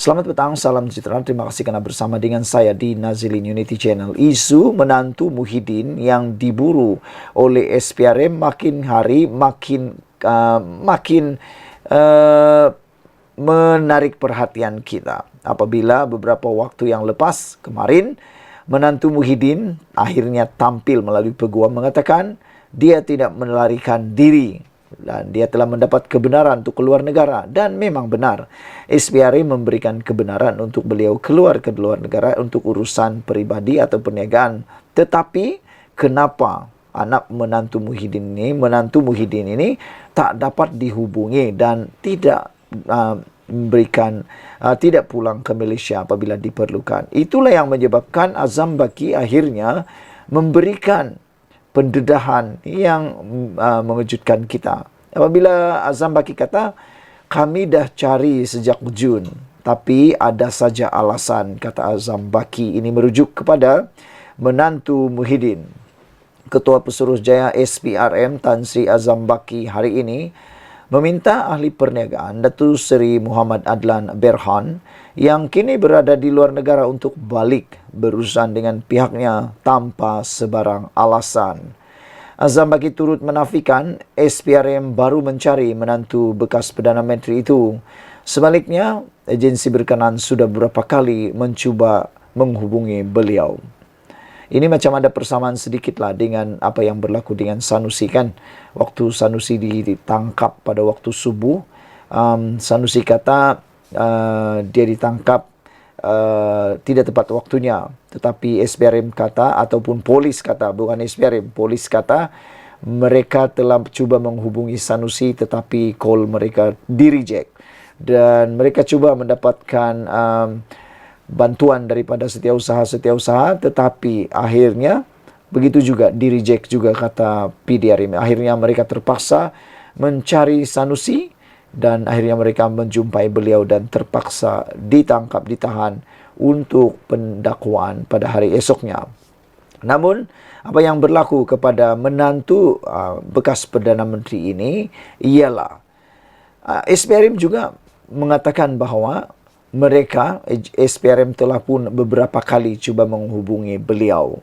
Selamat petang, salam sejahtera. Terima kasih karena bersama dengan saya di Nazilin Unity Channel. Isu menantu Muhyiddin yang diburu oleh SPRM makin hari makin menarik perhatian kita. Apabila beberapa waktu yang lepas kemarin, menantu Muhyiddin akhirnya tampil melalui peguam mengatakan dia tidak melarikan diri dan dia telah mendapat kebenaran untuk keluar negara. Dan memang benar, SPRM memberikan kebenaran untuk beliau keluar ke luar negara untuk urusan peribadi atau perniagaan. Tetapi kenapa anak menantu Muhyiddin ini tak dapat dihubungi dan tidak tidak pulang ke Malaysia apabila diperlukan? Itulah yang menyebabkan Azam Baki akhirnya memberikan pendedahan yang mengejutkan kita. Apabila Azam Baki kata, kami dah cari sejak Jun, tapi ada saja alasan, kata Azam Baki. Ini merujuk kepada menantu Muhyiddin. Ketua Pesuruhjaya SPRM Tan Sri Azam Baki hari ini meminta ahli perniagaan Datuk Seri Muhammad Adlan Berhan yang kini berada di luar negara untuk balik berurusan dengan pihaknya tanpa sebarang alasan. Azam Baki turut menafikan SPRM baru mencari menantu bekas Perdana Menteri itu. Sebaliknya, agensi berkenaan sudah beberapa kali mencuba menghubungi beliau. Ini macam ada persamaan sedikitlah dengan apa yang berlaku dengan Sanusi kan. Waktu Sanusi ditangkap pada waktu subuh, Sanusi kata dia ditangkap tidak tepat waktunya. Tetapi SPRM kata, ataupun polis kata, bukan SPRM, polis kata mereka telah cuba menghubungi Sanusi tetapi call mereka di-reject. Dan mereka cuba mendapatkan bantuan daripada setiausaha, tetapi akhirnya begitu juga di-reject juga, kata PDRM. Akhirnya mereka terpaksa mencari Sanusi dan akhirnya mereka menjumpai beliau dan terpaksa ditangkap, ditahan untuk pendakwaan pada hari esoknya. Namun, apa yang berlaku kepada menantu bekas Perdana Menteri ini ialah SPRM juga mengatakan bahawa mereka, SPRM telah pun beberapa kali cuba menghubungi beliau.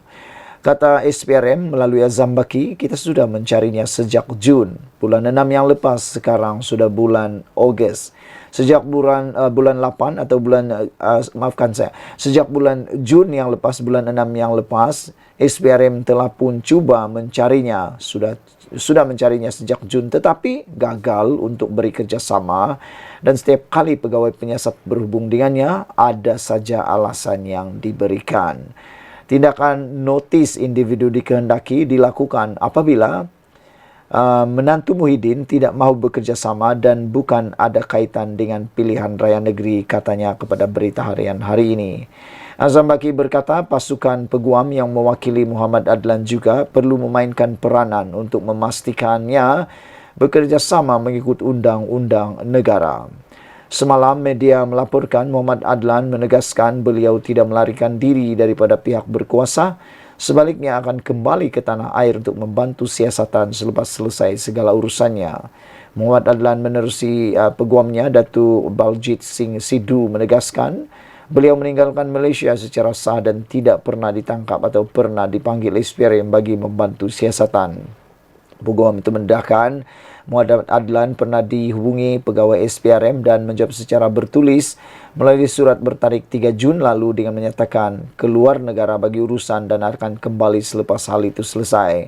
Kata SPRM melalui Azam Baki, kita sudah mencarinya sejak Jun, bulan 6 yang lepas, sekarang sudah bulan Ogos. Sejak bulan 8 atau sejak bulan Jun yang lepas, bulan 6 yang lepas, SPRM telah pun cuba mencarinya, sudah mencarinya sejak Jun, tetapi gagal untuk beri kerjasama. Dan setiap kali pegawai penyiasat berhubung dengannya, ada saja alasan yang diberikan. Tindakan notis individu dikehendaki dilakukan apabila menantu Muhyiddin tidak mahu bekerjasama dan bukan ada kaitan dengan pilihan raya negeri, katanya kepada Berita Harian hari ini. Azam Baki berkata pasukan peguam yang mewakili Muhammad Adlan juga perlu memainkan peranan untuk memastikannya bekerjasama mengikut undang-undang negara. Semalam media melaporkan Muhammad Adlan menegaskan beliau tidak melarikan diri daripada pihak berkuasa, sebaliknya akan kembali ke tanah air untuk membantu siasatan selepas selesai segala urusannya. Muhammad Adlan menerusi peguamnya Datuk Baljit Singh Sidhu menegaskan beliau meninggalkan Malaysia secara sah dan tidak pernah ditangkap atau pernah dipanggil SPRM bagi membantu siasatan. Peguam itu mendedahkan Muhammad Adlan pernah dihubungi pegawai SPRM dan menjawab secara bertulis melalui surat bertarikh 3 Jun lalu dengan menyatakan keluar negara bagi urusan dan akan kembali selepas hal itu selesai.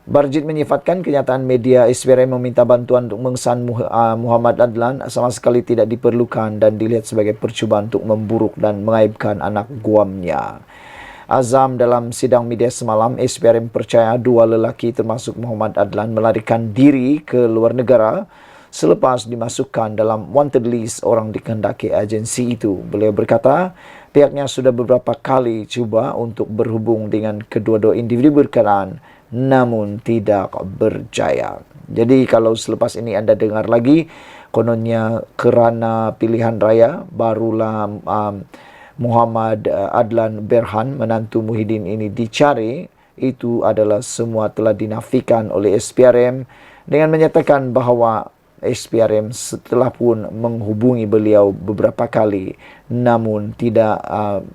Barjit menyifatkan kenyataan media SPRM meminta bantuan untuk mengesan Muhammad Adlan sama sekali tidak diperlukan dan dilihat sebagai percubaan untuk memburuk dan mengaibkan anak guamnya. Azam dalam sidang media semalam, SPRM percaya dua lelaki termasuk Muhammad Adlan melarikan diri ke luar negara selepas dimasukkan dalam wanted list orang dikehendaki agensi itu. Beliau berkata, pihaknya sudah beberapa kali cuba untuk berhubung dengan kedua-dua individu berkenaan, namun tidak berjaya. Jadi kalau selepas ini anda dengar lagi, kononnya kerana pilihan raya, barulah Muhammad Adlan Berhan, menantu Muhyiddin ini dicari, itu adalah semua telah dinafikan oleh SPRM dengan menyatakan bahawa SPRM setelah pun menghubungi beliau beberapa kali, namun tidak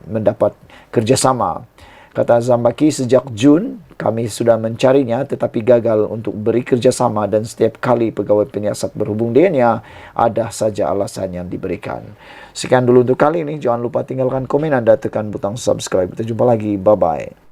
mendapat kerjasama. Kata Zambaki, sejak Jun kami sudah mencarinya tetapi gagal untuk beri kerjasama, dan setiap kali pegawai penyiasat berhubung dengannya, ada saja alasan yang diberikan. Sekian dulu untuk kali ini. Jangan lupa tinggalkan komen Anda, tekan butang subscribe. Kita jumpa lagi. Bye-bye.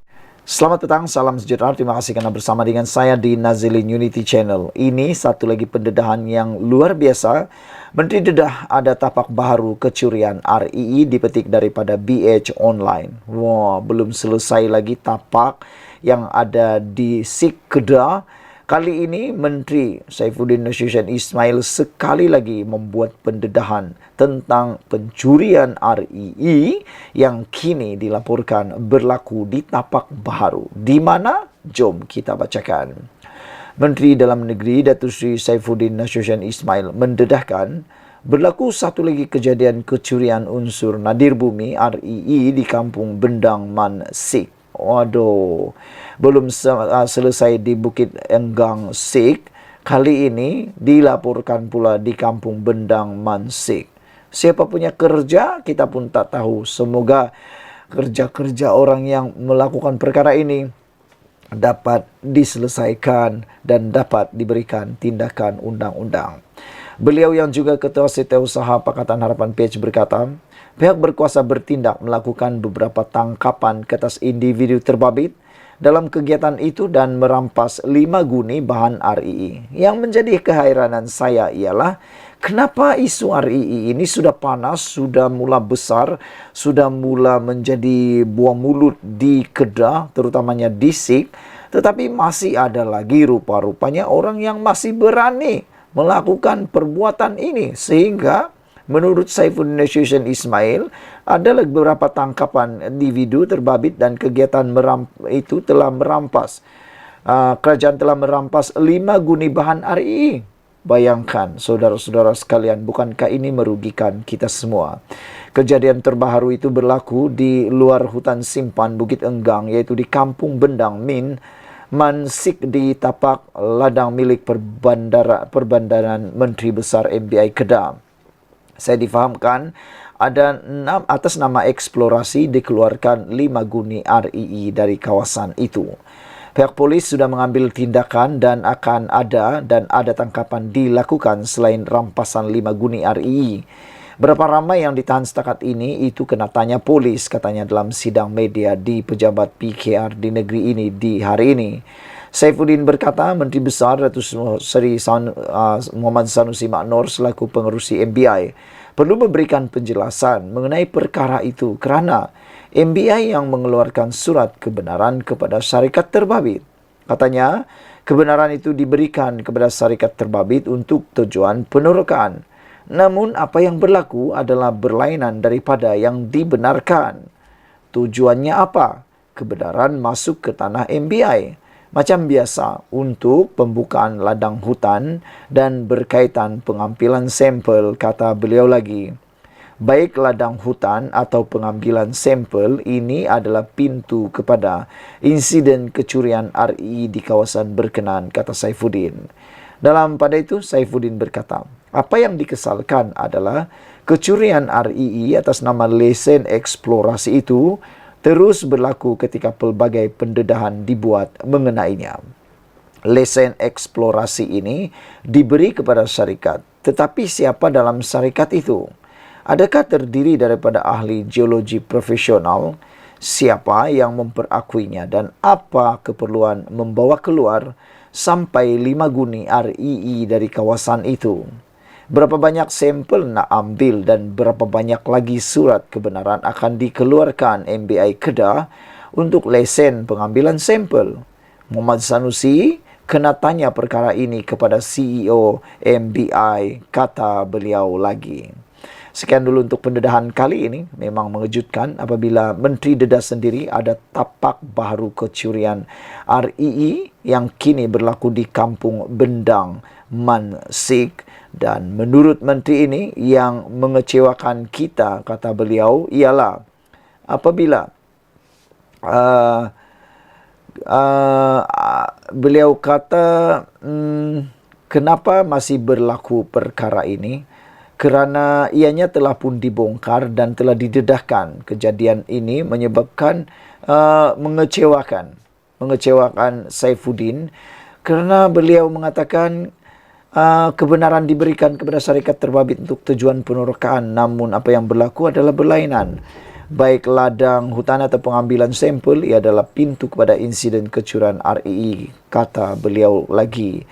Selamat datang, salam sejahtera. Terima kasih karena bersama dengan saya di Nazilin Unity Channel. Ini satu lagi pendedahan yang luar biasa. Menteri Dedah ada tapak baru kecurian RII dipetik daripada BH Online. Wah, belum selesai lagi tapak yang ada di SIK Kedah. Kali ini Menteri Saifuddin Nasution Ismail sekali lagi membuat pendedahan tentang pencurian RII yang kini dilaporkan berlaku di tapak baru. Di mana? Jom kita bacakan. Menteri Dalam Negeri Datuk Seri Saifuddin Nasution Ismail mendedahkan berlaku satu lagi kejadian kecurian unsur nadir bumi RII di Kampung Bendang Man Sik. Waduh, belum selesai di Bukit Enggang Sik, kali ini dilaporkan pula di Kampung Bendang Man Sik. Siapa punya kerja, kita pun tak tahu. Semoga kerja-kerja orang yang melakukan perkara ini dapat diselesaikan dan dapat diberikan tindakan undang-undang. Beliau yang juga Ketua Setiausaha Pakatan Harapan PH berkata, pihak berkuasa bertindak melakukan beberapa tangkapan ke atas individu terbabit dalam kegiatan itu dan merampas 5 guni bahan RII. Yang menjadi kehairanan saya ialah kenapa isu RII ini sudah panas, sudah mula besar, sudah mula menjadi buah mulut di Kedah, terutamanya di SIK, tetapi masih ada lagi rupa-rupanya orang yang masih berani melakukan perbuatan ini, sehingga menurut Saifuddin Nasution Ismail, ada beberapa tangkapan individu terbabit dan kegiatan itu telah merampas. Kerajaan telah merampas 5 guni bahan RII. Bayangkan, saudara-saudara sekalian, bukankah ini merugikan kita semua? Kejadian terbaru itu berlaku di luar hutan simpan Bukit Enggang, yaitu di Kampung Bendang Man Sik di tapak ladang milik Perbandaran Menteri Besar MBI Kedah. Saya difahamkan ada atas nama eksplorasi dikeluarkan 5 guni RII dari kawasan itu. Pihak polis sudah mengambil tindakan dan akan ada tangkapan dilakukan selain rampasan 5 guni RII. Berapa ramai yang ditahan setakat ini itu kena tanya polis, katanya dalam sidang media di pejabat PKR di negeri ini di hari ini. Saifuddin berkata, Menteri Besar Datuk Seri Muhammad Sanusi Maknor selaku pengerusi MBI perlu memberikan penjelasan mengenai perkara itu kerana MBI yang mengeluarkan surat kebenaran kepada syarikat terbabit. Katanya, kebenaran itu diberikan kepada syarikat terbabit untuk tujuan penerokan. Namun, apa yang berlaku adalah berlainan daripada yang dibenarkan. Tujuannya apa? Kebenaran masuk ke tanah MBI. Macam biasa untuk pembukaan ladang hutan dan berkaitan pengambilan sampel, kata beliau lagi. Baik ladang hutan atau pengambilan sampel ini adalah pintu kepada insiden kecurian RII di kawasan berkenan, kata Saifuddin. Pada itu, Saifuddin berkata, apa yang dikesalkan adalah kecurian RII atas nama lesen eksplorasi itu terus berlaku ketika pelbagai pendedahan dibuat mengenainya. Lesen eksplorasi ini diberi kepada syarikat, tetapi siapa dalam syarikat itu? Adakah terdiri daripada ahli geologi profesional? Siapa yang memperakuinya dan apa keperluan membawa keluar sampai 5 guni RII dari kawasan itu? Berapa banyak sampel nak ambil dan berapa banyak lagi surat kebenaran akan dikeluarkan MBI Kedah untuk lesen pengambilan sampel? Muhammad Sanusi kena tanya perkara ini kepada CEO MBI, kata beliau lagi. Sekian dulu untuk pendedahan kali ini. Memang mengejutkan apabila Menteri Dedah sendiri ada tapak baru kecurian RII yang kini berlaku di Kampung Bendang Man Sik. Dan menurut Menteri ini yang mengecewakan kita, kata beliau, ialah apabila beliau kata Kenapa masih berlaku perkara ini? Kerana ianya telah pun dibongkar dan telah didedahkan. Kejadian ini menyebabkan mengecewakan Saifuddin kerana beliau mengatakan kebenaran diberikan kepada syarikat terbabit untuk tujuan penerokaan, namun apa yang berlaku adalah berlainan. Baik ladang hutan atau pengambilan sampel, ia adalah pintu kepada insiden kecurangan REE, kata beliau lagi.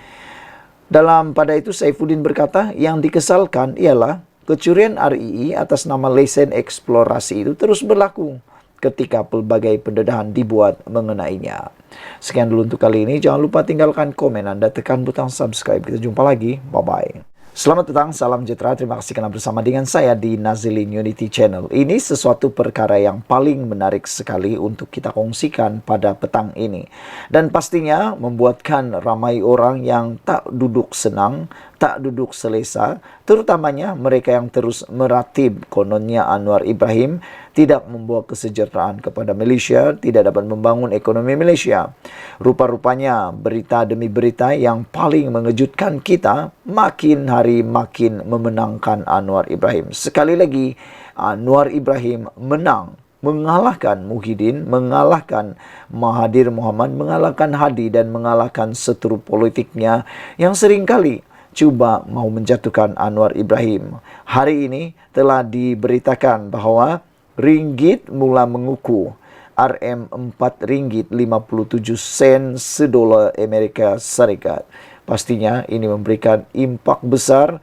Pada itu Saifuddin berkata, yang dikesalkan ialah kecurian REE atas nama lesen eksplorasi itu terus berlaku ketika pelbagai pendedahan dibuat mengenainya. Sekian dulu untuk kali ini. Jangan lupa tinggalkan komen Anda, tekan butang subscribe. Kita jumpa lagi. Bye-bye. Selamat datang, salam sejahtera. Terima kasih karena bersama dengan saya di Nazilin Unity Channel. Ini sesuatu perkara yang paling menarik sekali untuk kita kongsikan pada petang ini. Dan pastinya membuatkan ramai orang yang tak duduk senang, tak duduk selesa, terutamanya mereka yang terus meratib kononnya Anwar Ibrahim tidak membawa kesejahteraan kepada Malaysia, tidak dapat membangun ekonomi Malaysia. Rupa-rupanya berita demi berita yang paling mengejutkan kita makin hari makin memenangkan Anwar Ibrahim. Sekali lagi, Anwar Ibrahim menang, mengalahkan Muhyiddin, mengalahkan Mahathir Mohamad, mengalahkan Hadi dan mengalahkan seteru politiknya yang seringkali cuba mau menjatuhkan Anwar Ibrahim. Hari ini telah diberitakan bahawa ringgit mula mengukuh. RM4 ringgit 57 sen sedolar Amerika Serikat. Pastinya ini memberikan impak besar,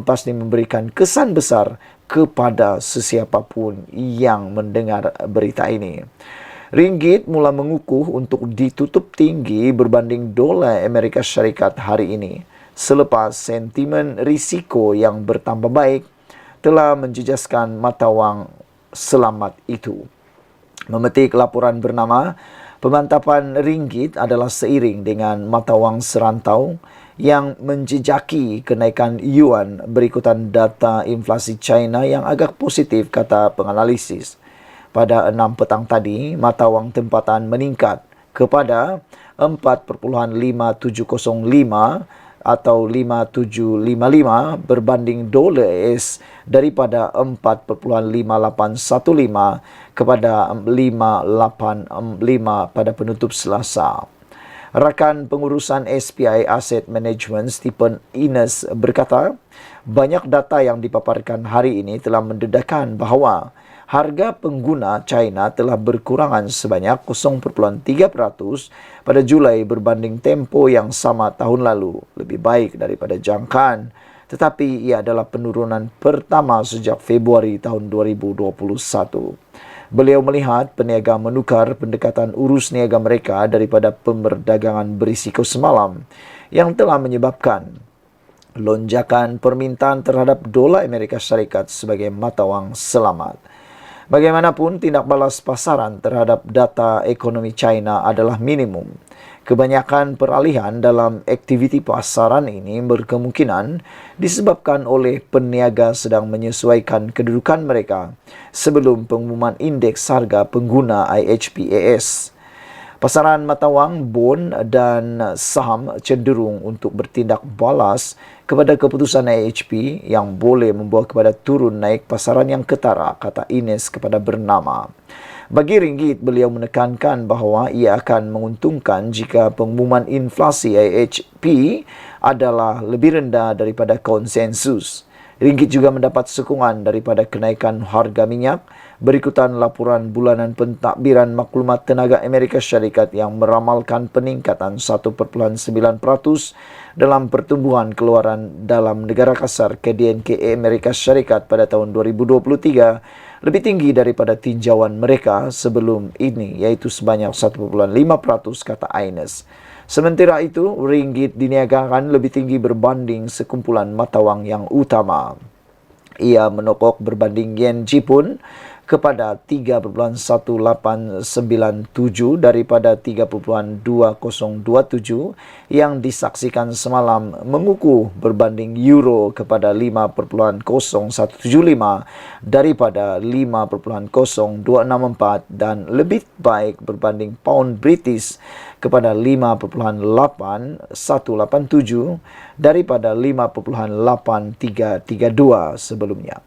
pasti memberikan kesan besar kepada sesiapapun yang mendengar berita ini. Ringgit mula mengukuh untuk ditutup tinggi berbanding dolar Amerika Syarikat hari ini, selepas sentimen risiko yang bertambah baik telah menjejaskan mata wang selamat itu. Memetik laporan bernama pemantapan ringgit adalah seiring dengan mata wang serantau yang menjejaki kenaikan yuan berikutan data inflasi China yang agak positif, kata penganalisis. Pada 6 petang tadi, mata wang tempatan meningkat kepada 4.5705 atau 5755 berbanding dolar AS daripada 4.5815 kepada 585 pada penutup Selasa. Rakan pengurusan SPI Asset Management Stephen Ines berkata, banyak data yang dipaparkan hari ini telah mendedahkan bahawa harga pengguna China telah berkurangan sebanyak 0.3% pada Julai berbanding tempoh yang sama tahun lalu. Lebih baik daripada jangkaan, tetapi ia adalah penurunan pertama sejak Februari tahun 2021. Beliau melihat peniaga menukar pendekatan urus niaga mereka daripada pemerdagangan berisiko semalam yang telah menyebabkan lonjakan permintaan terhadap dolar Amerika Syarikat sebagai mata wang selamat. Bagaimanapun, tindak balas pasaran terhadap data ekonomi China adalah minimum. Kebanyakan peralihan dalam aktiviti pasaran ini berkemungkinan disebabkan oleh peniaga sedang menyesuaikan kedudukan mereka sebelum pengumuman indeks harga pengguna IHPAS. Pasaran mata wang, bond dan saham cenderung untuk bertindak balas kepada keputusan IHP yang boleh membawa kepada turun naik pasaran yang ketara, kata Ines kepada Bernama. Bagi ringgit, beliau menekankan bahawa ia akan menguntungkan jika pengumuman inflasi IHP adalah lebih rendah daripada konsensus. Ringgit juga mendapat sokongan daripada kenaikan harga minyak berikutan laporan bulanan pentadbiran maklumat tenaga Amerika Syarikat yang meramalkan peningkatan 1.9% dalam pertumbuhan keluaran dalam negara kasar KDNK Amerika Syarikat pada tahun 2023, lebih tinggi daripada tinjauan mereka sebelum ini, iaitu sebanyak 1.5%, kata Ines. Sementara itu, ringgit diniagakan lebih tinggi berbanding sekumpulan mata wang yang utama. Ia menokok berbanding yen Jepun kepada 3,1897 daripada 3,2027 yang disaksikan semalam mengukuh berbanding euro kepada 5,0175 daripada 5,0264 dan lebih baik berbanding pound British kepada 5,8187 daripada 5,8332 sebelumnya.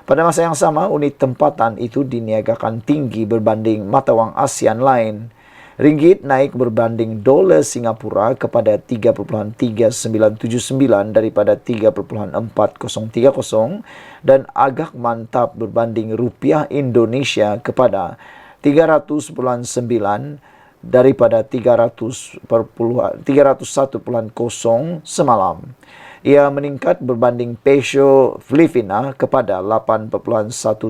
Pada masa yang sama, unit tempatan itu diniagakan tinggi berbanding mata wang ASEAN lain. Ringgit naik berbanding dolar Singapura kepada 3,3979 daripada 3,4030 dan agak mantap berbanding rupiah Indonesia kepada 300,9 daripada 301,0 semalam. Ia meningkat berbanding peso Filipina kepada 8,13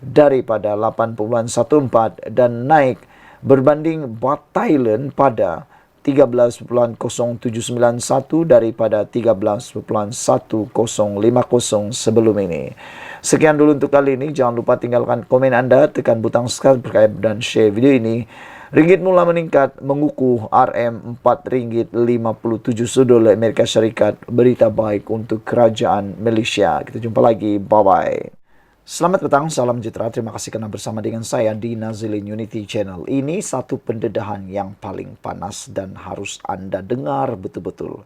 daripada 8,14 dan naik berbanding baht Thailand pada 13,0791 daripada 13,1050 sebelum ini. Sekian dulu untuk kali ini. Jangan lupa tinggalkan komen Anda, tekan butang subscribe dan share video ini. Ringgit mula meningkat mengukuh RM4.57 dolar Amerika Syarikat. Berita baik untuk kerajaan Malaysia. Kita jumpa lagi. Bye-bye. Selamat petang, salam sejahtera. Terima kasih kerana bersama dengan saya di Nazilin Unity Channel. Ini satu pendedahan yang paling panas dan harus Anda dengar betul-betul.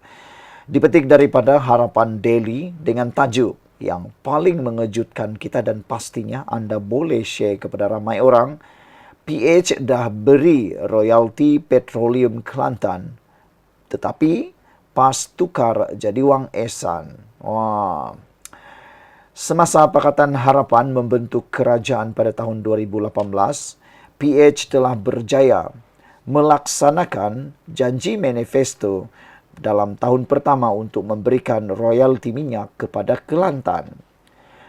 Dipetik daripada Harapan Daily dengan tajuk yang paling mengejutkan kita dan pastinya Anda boleh share kepada ramai orang. PH dah beri royalti petroleum Kelantan, tetapi PAS tukar jadi wang esan. Wah. Semasa Pakatan Harapan membentuk kerajaan pada tahun 2018, PH telah berjaya melaksanakan janji manifesto dalam tahun pertama untuk memberikan royalti minyak kepada Kelantan.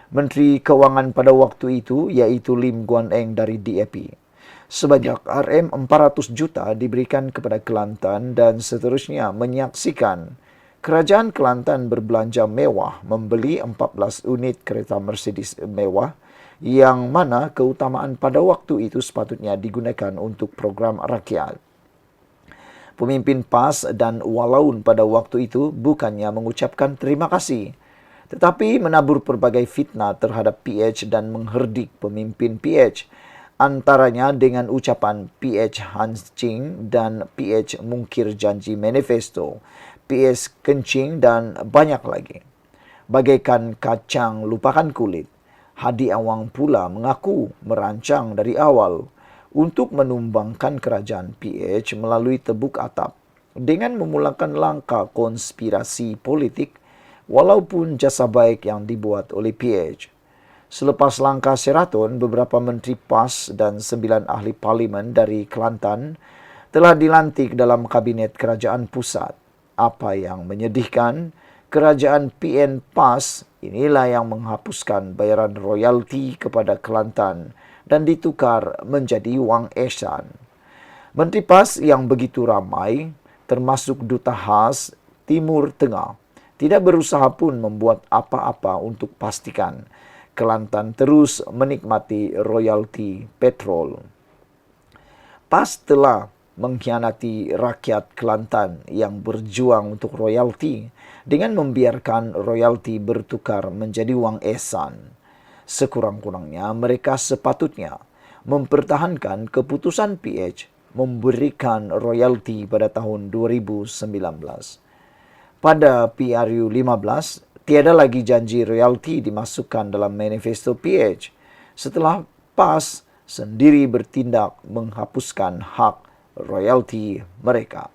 Menteri Kewangan pada waktu itu iaitu Lim Guan Eng dari DAP. Sebanyak RM400 juta diberikan kepada Kelantan dan seterusnya menyaksikan Kerajaan Kelantan berbelanja mewah membeli 14 unit kereta Mercedes mewah yang mana keutamaan pada waktu itu sepatutnya digunakan untuk program rakyat. Pemimpin PAS dan Walaun pada waktu itu bukannya mengucapkan terima kasih, tetapi menabur pelbagai fitnah terhadap PH dan mengherdik pemimpin PH. Antaranya dengan ucapan PH hancing dan PH mungkir janji manifesto, PH kencing dan banyak lagi. Bagaikan kacang lupakan kulit, Hadi Awang pula mengaku merancang dari awal untuk menumbangkan kerajaan PH melalui tebuk atap dengan memulakan langkah konspirasi politik walaupun jasa baik yang dibuat oleh PH. Selepas langkah Sheraton, beberapa menteri PAS dan 9 ahli parlimen dari Kelantan telah dilantik dalam kabinet kerajaan pusat. Apa yang menyedihkan, kerajaan PN PAS inilah yang menghapuskan bayaran royalti kepada Kelantan dan ditukar menjadi wang esan. Menteri PAS yang begitu ramai, termasuk Duta Khas Timur Tengah, tidak berusaha pun membuat apa-apa untuk pastikan Kelantan terus menikmati royalti petrol. PAS telah mengkhianati rakyat Kelantan yang berjuang untuk royalti dengan membiarkan royalti bertukar menjadi wang esan. Sekurang-kurangnya mereka sepatutnya mempertahankan keputusan PH memberikan royalti pada tahun 2019. Pada PRU 15, tiada lagi janji royalti dimasukkan dalam manifesto PH setelah PAS sendiri bertindak menghapuskan hak royalti mereka.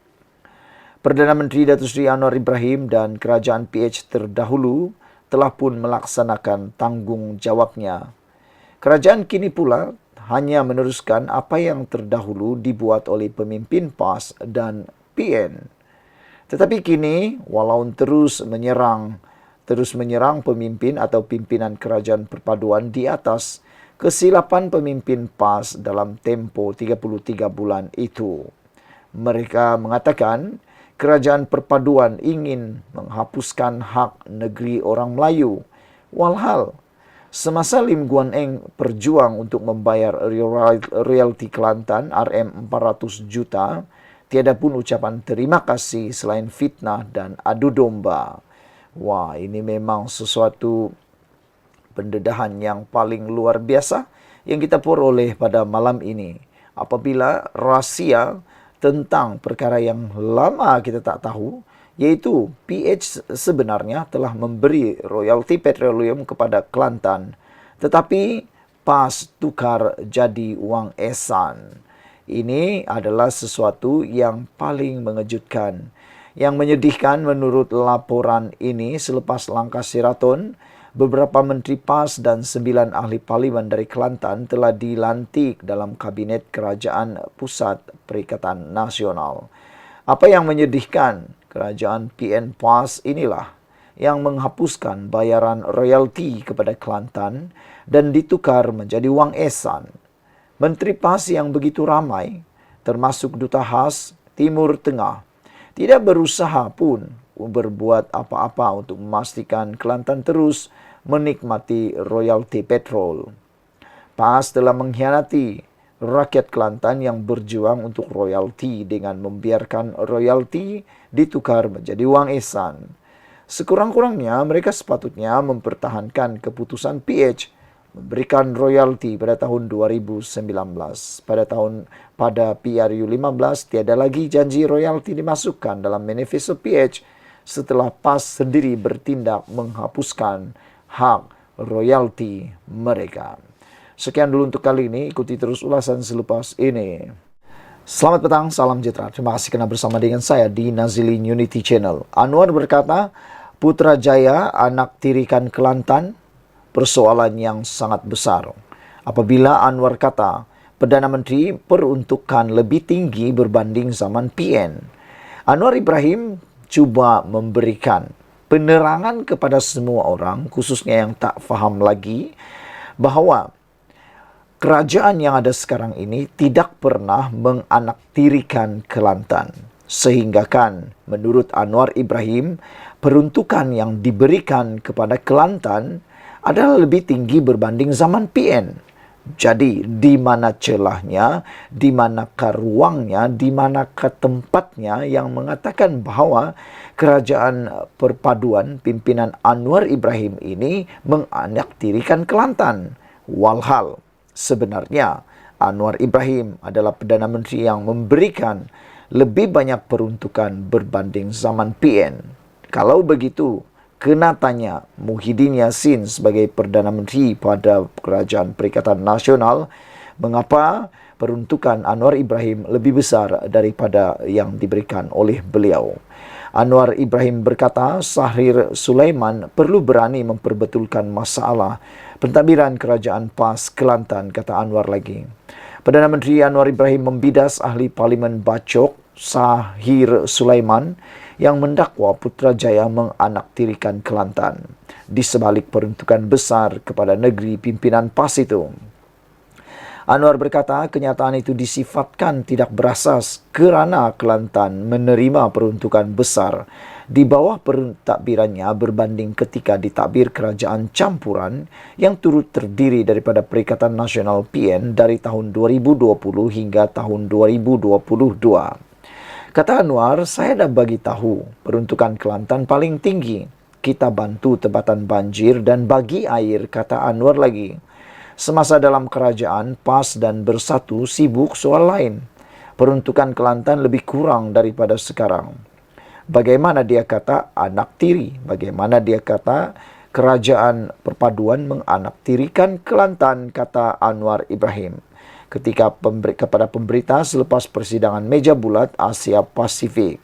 Perdana Menteri Datuk Seri Anwar Ibrahim dan kerajaan PH terdahulu telah pun melaksanakan tanggungjawabnya. Kerajaan kini pula hanya meneruskan apa yang terdahulu dibuat oleh pemimpin PAS dan PN. Tetapi kini, walau terus menyerang pemimpin atau pimpinan kerajaan perpaduan di atas kesilapan pemimpin PAS dalam tempoh 33 bulan itu. Mereka mengatakan kerajaan perpaduan ingin menghapuskan hak negeri orang Melayu. Walhal, Semasa Lim Guan Eng berjuang untuk membayar royalti Kelantan Rm 400 juta, tiada pun ucapan terima kasih selain fitnah dan adu domba. Wah, ini memang sesuatu pendedahan yang paling luar biasa yang kita peroleh pada malam ini. Apabila rahsia tentang perkara yang lama kita tak tahu, yaitu PH sebenarnya telah memberi royalti petroleum kepada Kelantan, tetapi PAS tukar jadi wang esan. Ini adalah sesuatu yang paling mengejutkan. Yang menyedihkan menurut laporan ini, selepas langkah Sheraton, beberapa menteri PAS dan 9 ahli parlimen dari Kelantan telah dilantik dalam Kabinet Kerajaan Pusat Perikatan Nasional. Apa yang menyedihkan, kerajaan PN PAS inilah yang menghapuskan bayaran royalti kepada Kelantan dan ditukar menjadi wang esan. Menteri PAS yang begitu ramai, termasuk Duta Khas Timur Tengah, tidak berusaha pun berbuat apa-apa untuk memastikan Kelantan terus menikmati royalti petrol. PAS telah mengkhianati rakyat Kelantan yang berjuang untuk royalti dengan membiarkan royalti ditukar menjadi wang esan. Sekurang-kurangnya mereka sepatutnya mempertahankan keputusan PH memberikan royalti pada tahun 2019. Pada PRU 15 tiada lagi janji royalti dimasukkan dalam manifesto PH setelah PAS sendiri bertindak menghapuskan hak royalti mereka. Sekian dulu untuk kali ini, ikuti terus ulasan selepas ini. Selamat petang, salam sejahtera. Terima kasih kerana bersama dengan saya di Nazilin Unity Channel. Anwar berkata, Putrajaya anak tirikan Kelantan, persoalan yang sangat besar. Apabila Anwar kata, Perdana Menteri peruntukan lebih tinggi berbanding zaman PN. Anwar Ibrahim cuba memberikan penerangan kepada semua orang, khususnya yang tak faham lagi, bahawa kerajaan yang ada sekarang ini tidak pernah menganaktirikan Kelantan. Sehingga kan, menurut Anwar Ibrahim, peruntukan yang diberikan kepada Kelantan adalah lebih tinggi berbanding zaman PN. Jadi, di mana celahnya, di manakah ruangnya, di manakah tempatnya yang mengatakan bahawa kerajaan perpaduan pimpinan Anwar Ibrahim ini menganaktirikan Kelantan. Walhal, sebenarnya Anwar Ibrahim adalah Perdana Menteri yang memberikan lebih banyak peruntukan berbanding zaman PN. Kalau begitu, kena tanya Muhyiddin Yassin sebagai Perdana Menteri pada Kerajaan Perikatan Nasional, mengapa peruntukan Anwar Ibrahim lebih besar daripada yang diberikan oleh beliau. Anwar Ibrahim berkata, Sahrir Sulaiman perlu berani memperbetulkan masalah pentadbiran Kerajaan PAS Kelantan, kata Anwar lagi. Perdana Menteri Anwar Ibrahim membidas ahli parlimen Bacok, Sahrir Sulaiman, yang mendakwa Putrajaya menganaktirikan Kelantan di sebalik peruntukan besar kepada negeri pimpinan PAS itu. Anwar berkata kenyataan itu disifatkan tidak berasas kerana Kelantan menerima peruntukan besar di bawah pentadbirannya berbanding ketika ditakbir kerajaan campuran yang turut terdiri daripada Perikatan Nasional PN dari tahun 2020 hingga tahun 2022. Kata Anwar, saya dah bagi tahu peruntukan Kelantan paling tinggi. Kita bantu tempatan banjir dan bagi air, kata Anwar lagi. Semasa dalam kerajaan, PAS dan Bersatu sibuk soal lain. Peruntukan Kelantan lebih kurang daripada sekarang. Bagaimana dia kata anak tiri? Bagaimana dia kata kerajaan perpaduan menganaktirikan Kelantan, kata Anwar Ibrahim kepada pemberita selepas persidangan meja bulat Asia Pasifik.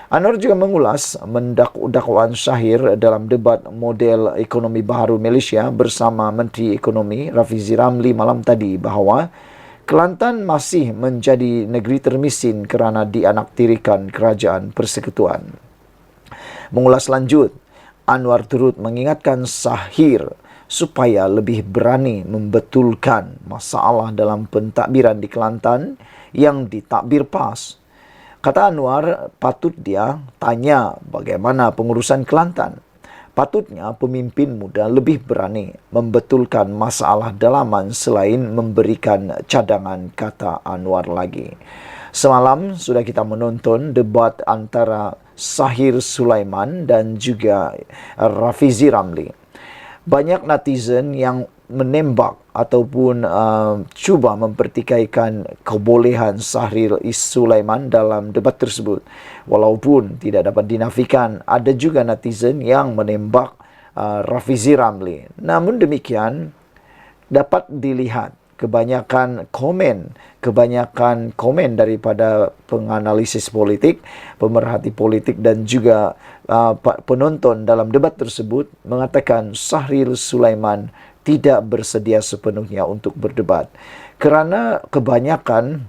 Anwar juga mengulas dakwaan Sahir dalam debat model ekonomi baharu Malaysia bersama Menteri Ekonomi Rafizi Ramli malam tadi bahawa Kelantan masih menjadi negeri termiskin kerana dianaktirikan Kerajaan Persekutuan. Mengulas lanjut, Anwar turut mengingatkan Sahir supaya lebih berani membetulkan masalah dalam pentadbiran di Kelantan yang ditakbir PAS. Kata Anwar, patut dia tanya bagaimana pengurusan Kelantan. Patutnya pemimpin muda lebih berani membetulkan masalah dalaman selain memberikan cadangan, kata Anwar lagi. Semalam sudah kita menonton debat antara Sahir Sulaiman dan juga Rafizi Ramli. Banyak netizen yang menembak ataupun cuba mempertikaikan kebolehan Sahir Sulaiman dalam debat tersebut. Walaupun tidak dapat dinafikan, ada juga netizen yang menembak Rafizi Ramli. Namun demikian, dapat dilihat kebanyakan komen daripada penganalisis politik, pemerhati politik dan juga penonton dalam debat tersebut mengatakan Sahir Sulaiman tidak bersedia sepenuhnya untuk berdebat. Kerana kebanyakan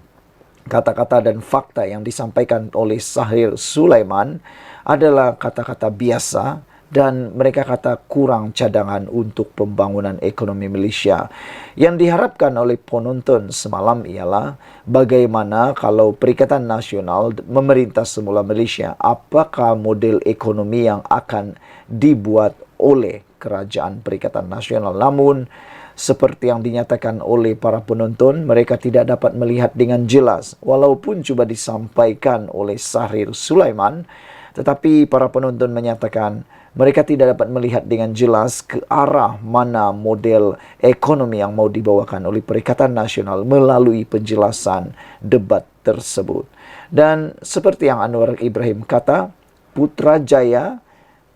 kata-kata dan fakta yang disampaikan oleh Sahir Sulaiman adalah kata-kata biasa dan mereka kata kurang cadangan untuk pembangunan ekonomi Malaysia. Yang diharapkan oleh penonton semalam ialah bagaimana kalau Perikatan Nasional memerintah semula Malaysia, apakah model ekonomi yang akan dibuat oleh Kerajaan Perikatan Nasional. Namun, seperti yang dinyatakan oleh para penonton, mereka tidak dapat melihat dengan jelas. Walaupun cuba disampaikan oleh Sahir Sulaiman, tetapi para penonton menyatakan mereka tidak dapat melihat dengan jelas ke arah mana model ekonomi yang mau dibawakan oleh Perikatan Nasional melalui penjelasan debat tersebut. Dan seperti yang Anwar Ibrahim kata, Putrajaya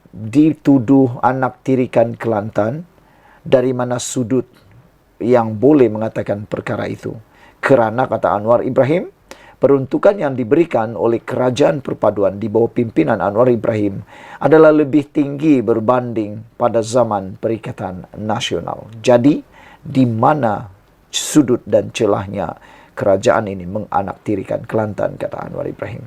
dituduh anak tirikan Kelantan. Dari mana sudut yang boleh mengatakan perkara itu? Kerana, kata Anwar Ibrahim, peruntukan yang diberikan oleh Kerajaan Perpaduan di bawah pimpinan Anwar Ibrahim adalah lebih tinggi berbanding pada zaman Perikatan Nasional. Jadi, di mana sudut dan celahnya kerajaan ini menganaktirikan Kelantan, kata Anwar Ibrahim.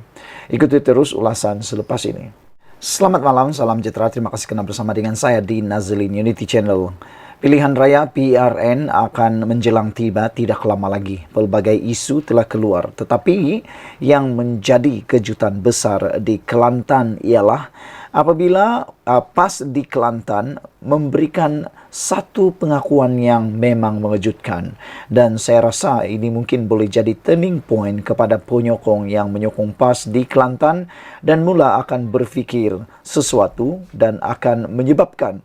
Ikuti terus ulasan selepas ini. Selamat malam, salam sejahtera. Terima kasih kerana bersama dengan saya di Nazlin Unity Channel. Pilihan raya PRN akan menjelang tiba tidak lama lagi. Pelbagai isu telah keluar. Tetapi yang menjadi kejutan besar di Kelantan ialah apabila PAS di Kelantan memberikan satu pengakuan yang memang mengejutkan. Dan saya rasa ini mungkin boleh jadi turning point kepada penyokong yang menyokong PAS di Kelantan dan mula akan berfikir sesuatu dan akan menyebabkan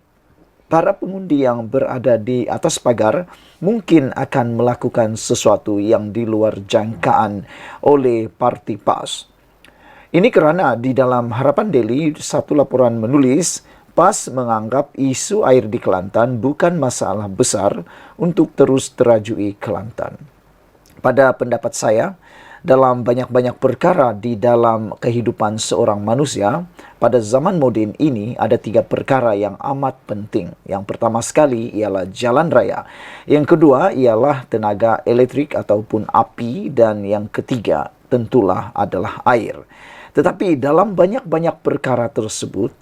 para pengundi yang berada di atas pagar mungkin akan melakukan sesuatu yang di luar jangkaan oleh parti PAS. Ini kerana di dalam Harapan Daily, satu laporan menulis, PAS menganggap isu air di Kelantan bukan masalah besar untuk terus terajui Kelantan. Pada pendapat saya, dalam banyak-banyak perkara di dalam kehidupan seorang manusia, pada zaman moden ini ada 3 perkara yang amat penting. Yang pertama sekali ialah jalan raya. Yang kedua ialah tenaga elektrik ataupun api. Dan yang ketiga tentulah adalah air. Tetapi dalam banyak-banyak perkara tersebut,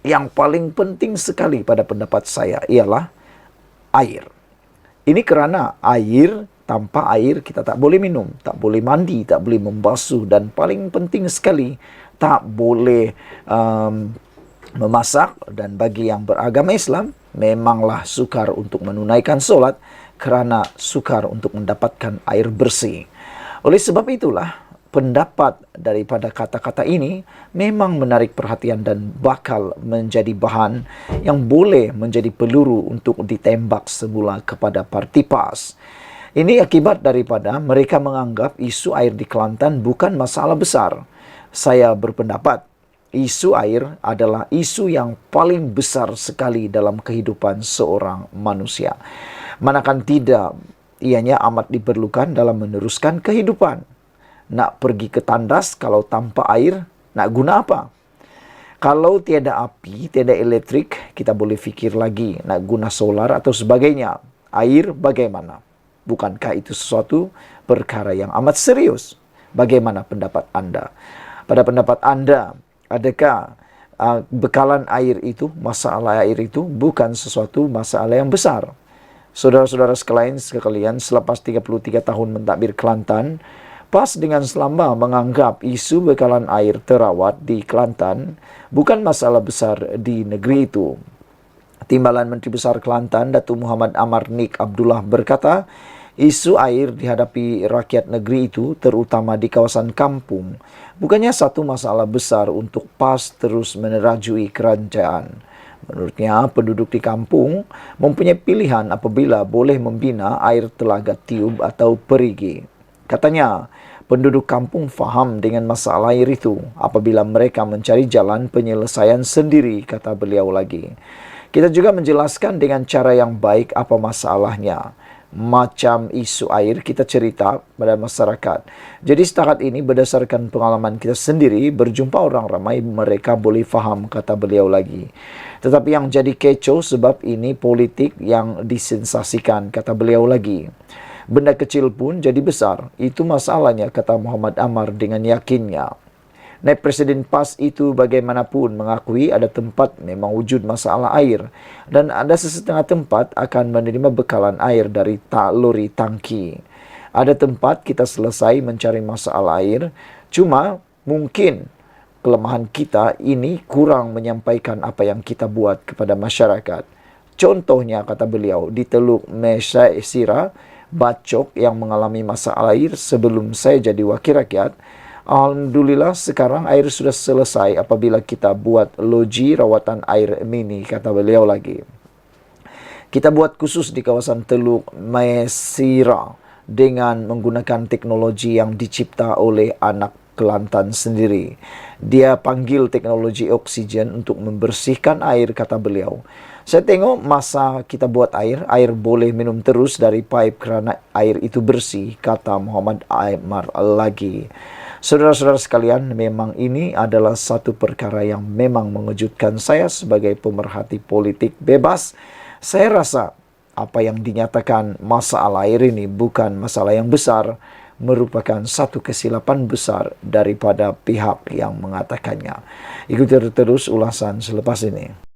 yang paling penting sekali pada pendapat saya ialah air. Ini kerana air, tanpa air kita tak boleh minum, tak boleh mandi, tak boleh membasuh dan paling penting sekali tak boleh memasak. Dan bagi yang beragama Islam memanglah sukar untuk menunaikan solat kerana sukar untuk mendapatkan air bersih. Oleh sebab itulah pendapat daripada kata-kata ini memang menarik perhatian dan bakal menjadi bahan yang boleh menjadi peluru untuk ditembak semula kepada parti PAS. Ini akibat daripada mereka menganggap isu air di Kelantan bukan masalah besar. Saya berpendapat isu air adalah isu yang paling besar sekali dalam kehidupan seorang manusia. Manakan tidak, ianya amat diperlukan dalam meneruskan kehidupan. Nak pergi ke tandas kalau tanpa air, nak guna apa? Kalau tiada api, tiada elektrik, kita boleh fikir lagi nak guna solar atau sebagainya. Air bagaimana? Bukankah itu sesuatu perkara yang amat serius? Bagaimana pendapat anda? Pada pendapat anda, adakah bekalan air itu, masalah air itu bukan sesuatu masalah yang besar? Saudara-saudara sekalian, selepas 33 tahun mentadbir Kelantan, PAS dengan selamba menganggap isu bekalan air terawat di Kelantan bukan masalah besar di negeri itu. Timbalan Menteri Besar Kelantan, Datuk Muhammad Amar Nik Abdullah berkata, isu air dihadapi rakyat negeri itu, terutama di kawasan kampung, bukannya satu masalah besar untuk PAS terus menerajui kerajaan. Menurutnya, penduduk di kampung mempunyai pilihan apabila boleh membina air telaga tiub atau perigi. Katanya, penduduk kampung faham dengan masalah air itu apabila mereka mencari jalan penyelesaian sendiri, kata beliau lagi. Kita juga menjelaskan dengan cara yang baik apa masalahnya. Macam isu air kita cerita pada masyarakat. Jadi setakat ini berdasarkan pengalaman kita sendiri berjumpa orang ramai mereka boleh faham, kata beliau lagi. Tetapi yang jadi kecoh sebab ini politik yang disensasikan, kata beliau lagi. Benda kecil pun jadi besar, itu masalahnya, kata Muhammad Amar dengan yakinnya. Naib Presiden PAS itu bagaimanapun mengakui ada tempat memang wujud masalah air dan ada sesetengah tempat akan menerima bekalan air dari lori tangki. Ada tempat kita selesai mencari masalah air, cuma mungkin kelemahan kita ini kurang menyampaikan apa yang kita buat kepada masyarakat. Contohnya, kata beliau, di Teluk Mesyaisira, Bacok yang mengalami masalah air sebelum saya jadi wakil rakyat, alhamdulillah sekarang air sudah selesai apabila kita buat loji rawatan air mini, kata beliau lagi. Kita buat khusus di kawasan Teluk Mesyaisira dengan menggunakan teknologi yang dicipta oleh anak Kelantan sendiri. Dia panggil teknologi oksigen untuk membersihkan air, kata beliau. Saya tengok masa kita buat air boleh minum terus dari pipe kerana air itu bersih, kata Muhammad Amar lagi. Saudara-saudara sekalian, memang ini adalah satu perkara yang memang mengejutkan saya sebagai pemerhati politik bebas. Saya rasa apa yang dinyatakan masalah air ini bukan masalah yang besar, merupakan satu kesilapan besar daripada pihak yang mengatakannya. Ikuti terus ulasan selepas ini.